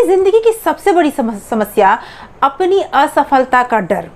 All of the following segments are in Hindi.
जिंदगी की सबसे बड़ी समस्या अपनी असफलता का डर,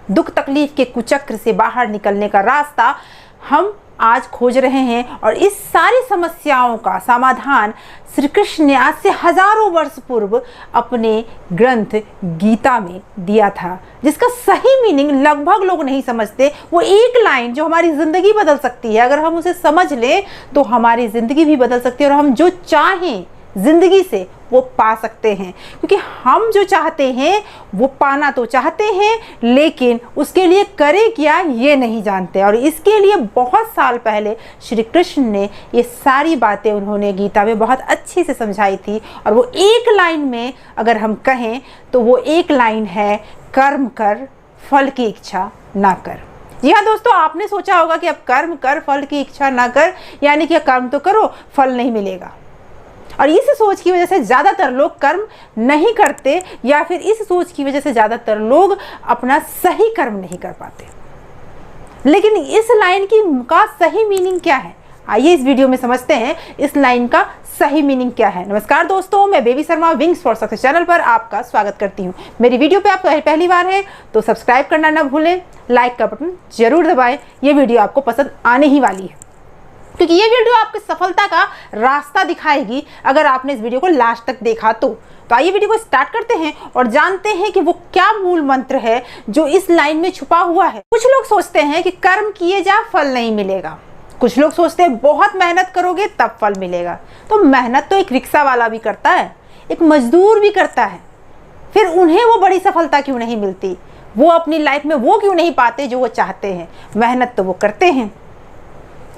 दुख तकलीफ के कुचक्र से बाहर निकलने का रास्ता हम आज खोज रहे हैं। और इस सारी समस्याओं का समाधान श्री कृष्ण ने आज से हजारों वर्ष पूर्व अपने ग्रंथ गीता में दिया था, जिसका सही मीनिंग लगभग लोग नहीं समझते। वो एक लाइन जो हमारी ज़िंदगी बदल सकती है, अगर हम उसे समझ लें तो हमारी ज़िंदगी भी बदल सकती है और हम जो चाहें ज़िंदगी से वो पा सकते हैं। क्योंकि हम जो चाहते हैं वो पाना तो चाहते हैं, लेकिन उसके लिए करें क्या ये नहीं जानते। और इसके लिए बहुत साल पहले श्री कृष्ण ने ये सारी बातें उन्होंने गीता में बहुत अच्छे से समझाई थी। और वो एक लाइन में अगर हम कहें तो वो एक लाइन है, कर्म कर फल की इच्छा ना कर। जी हाँ दोस्तों, आपने सोचा होगा कि अब कर्म कर फल की इच्छा ना कर यानी कि कर्म तो करो फल नहीं मिलेगा। और इस सोच की वजह से ज़्यादातर लोग कर्म नहीं करते, या फिर इस सोच की वजह से ज़्यादातर लोग अपना सही कर्म नहीं कर पाते। लेकिन इस लाइन का सही मीनिंग क्या है, आइए इस वीडियो में समझते हैं इस लाइन का सही मीनिंग क्या है। नमस्कार दोस्तों, मैं baby Sharma wings for success channel पर आपका स्वागत करती हूँ। मेरी वीडियो पे आप पहली बार हैं तो सब्सक्राइब करना ना भूलें, लाइक का बटन जरूर दबाएं। ये वीडियो आपको पसंद आने ही वाली है, क्योंकि ये वीडियो आपकी सफलता का रास्ता दिखाएगी अगर आपने इस वीडियो को लास्ट तक देखा तो। आइए वीडियो को स्टार्ट करते हैं और जानते हैं कि वो क्या मूल मंत्र है जो इस लाइन में छुपा हुआ है। कुछ लोग सोचते हैं कि कर्म किए जा फल नहीं मिलेगा, कुछ लोग सोचते हैं बहुत मेहनत करोगे तब फल मिलेगा। तो मेहनत तो एक रिक्शा वाला भी करता है, एक मजदूर भी करता है, फिर उन्हें वो बड़ी सफलता क्यों नहीं मिलती? वो अपनी लाइफ में वो क्यों नहीं पाते जो वो चाहते हैं? मेहनत तो वो करते हैं।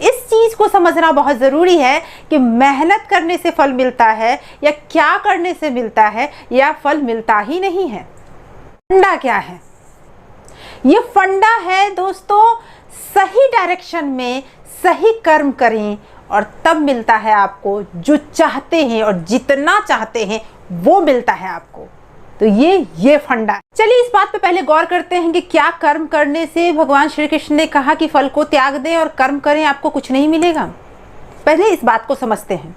इस चीज को समझना बहुत जरूरी है कि मेहनत करने से फल मिलता है या क्या करने से मिलता है, या फल मिलता ही नहीं है। फंडा क्या है? ये फंडा है दोस्तों, सही डायरेक्शन में सही कर्म करें और तब मिलता है आपको जो चाहते हैं, और जितना चाहते हैं वो मिलता है आपको। तो ये फंडा है। चलिए इस बात पे पहले गौर करते हैं कि क्या कर्म करने से भगवान श्री कृष्ण ने कहा कि फल को त्याग दें और कर्म करें आपको कुछ नहीं मिलेगा। पहले इस बात को समझते हैं।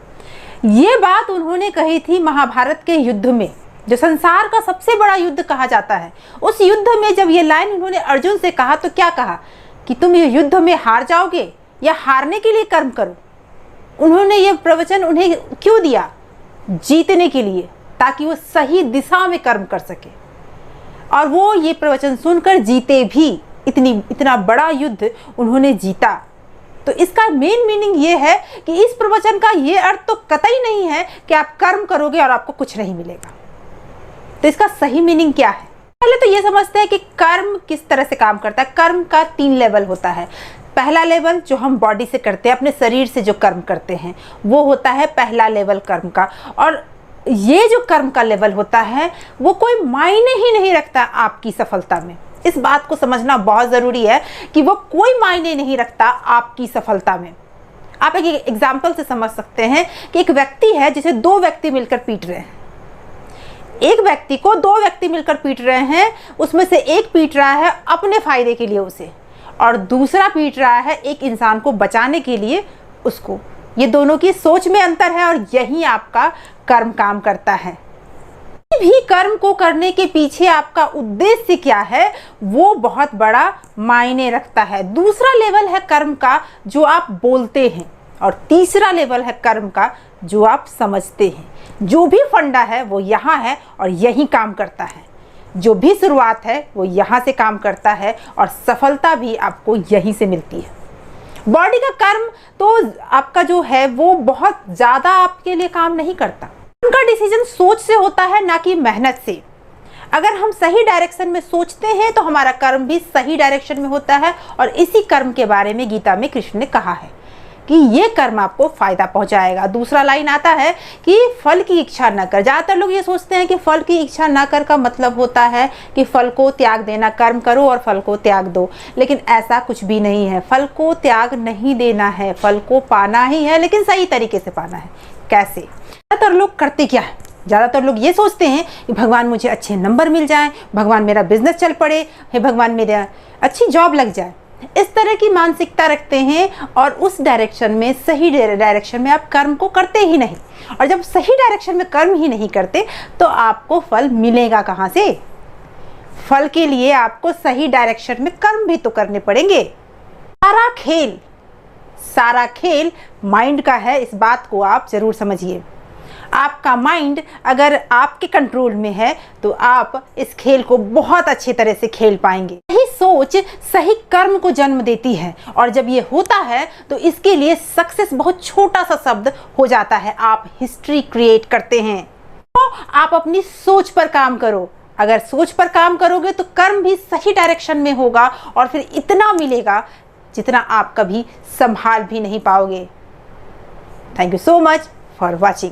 ये बात उन्होंने कही थी महाभारत के युद्ध में, जो संसार का सबसे बड़ा युद्ध कहा जाता है। उस युद्ध में जब ये लाइन उन्होंने अर्जुन से कहा तो क्या कहा कि तुम ये युद्ध में हार जाओगे या हारने के लिए कर्म करो। उन्होंने ये प्रवचन उन्हें क्यों दिया? जीतने के लिए, ताकि वो सही दिशा में कर्म कर सके। और वो ये प्रवचन सुनकर जीते भी, इतना बड़ा युद्ध उन्होंने जीता। तो इसका मेन मीनिंग ये है कि इस प्रवचन का ये अर्थ तो कतई नहीं है कि आप कर्म करोगे और आपको कुछ नहीं मिलेगा। तो इसका सही मीनिंग क्या है? पहले तो ये समझते हैं कि कर्म किस तरह से काम करता है। कर्म का 3 लेवल होता है। पहला लेवल जो हम बॉडी से करते हैं, अपने शरीर से जो कर्म करते हैं, वो होता है पहला लेवल कर्म का। और ये जो कर्म का लेवल होता है वो कोई मायने ही नहीं रखता आपकी सफलता में। इस बात को समझना बहुत ज़रूरी है कि वो कोई मायने नहीं रखता आपकी सफलता में। आप एक एग्जाम्पल से समझ सकते हैं कि एक व्यक्ति है जिसे 2 व्यक्ति मिलकर पीट रहे हैं। एक व्यक्ति को 2 व्यक्ति मिलकर पीट रहे हैं, उसमें से एक पीट रहा है अपने फायदे के लिए उसे, और दूसरा पीट रहा है एक इंसान को बचाने के लिए उसको। ये दोनों की सोच में अंतर है और यही आपका कर्म काम करता है। भी कर्म को करने के पीछे आपका उद्देश्य क्या है वो बहुत बड़ा मायने रखता है। दूसरा लेवल है कर्म का जो आप बोलते हैं, और तीसरा लेवल है कर्म का जो आप समझते हैं। जो भी फंडा है वो यहाँ है और यही काम करता है। जो भी शुरुआत है वो यहाँ से काम करता है, और सफलता भी आपको यहीं से मिलती है। बॉडी का कर्म तो आपका जो है वो बहुत ज़्यादा आपके लिए काम नहीं करता। उनका डिसीजन सोच से होता है, ना कि मेहनत से। अगर हम सही डायरेक्शन में सोचते हैं तो हमारा कर्म भी सही डायरेक्शन में होता है। और इसी कर्म के बारे में गीता में कृष्ण ने कहा है कि ये कर्म आपको फायदा पहुंचाएगा। दूसरा लाइन आता है कि फल की इच्छा न कर। ज़्यादातर लोग ये सोचते हैं कि फल की इच्छा न कर का मतलब होता है कि फल को त्याग देना, कर्म करो और फल को त्याग दो। लेकिन ऐसा कुछ भी नहीं है। फल को त्याग नहीं देना है, फल को पाना ही है, लेकिन सही तरीके से पाना है। कैसे? ज़्यादातर लोग करते क्या है? ज़्यादातर लोग ये सोचते हैं कि भगवान मुझे अच्छे नंबर मिल जाए, भगवान मेरा बिजनेस चल पड़े, हे भगवान मेरा अच्छी जॉब लग जाए, इस तरह की मानसिकता रखते हैं और उस डायरेक्शन में, सही डायरेक्शन में आप कर्म को करते ही नहीं। और जब सही डायरेक्शन में कर्म ही नहीं करते तो आपको फल मिलेगा कहाँ से? फल के लिए आपको सही डायरेक्शन में कर्म भी तो करने पड़ेंगे। सारा खेल माइंड का है, इस बात को आप जरूर समझिए। आपका माइंड अगर आपके कंट्रोल में है तो आप इस खेल को बहुत अच्छे तरह से खेल पाएंगे। सही सोच सही कर्म को जन्म देती है और जब ये होता है तो इसके लिए सक्सेस बहुत छोटा सा शब्द हो जाता है। आप हिस्ट्री क्रिएट करते हैं। तो आप अपनी सोच पर काम करो। अगर सोच पर काम करोगे तो कर्म भी सही डायरेक्शन में होगा और फिर इतना मिलेगा जितना आप कभी संभाल भी नहीं पाओगे। Thank you so much for watching.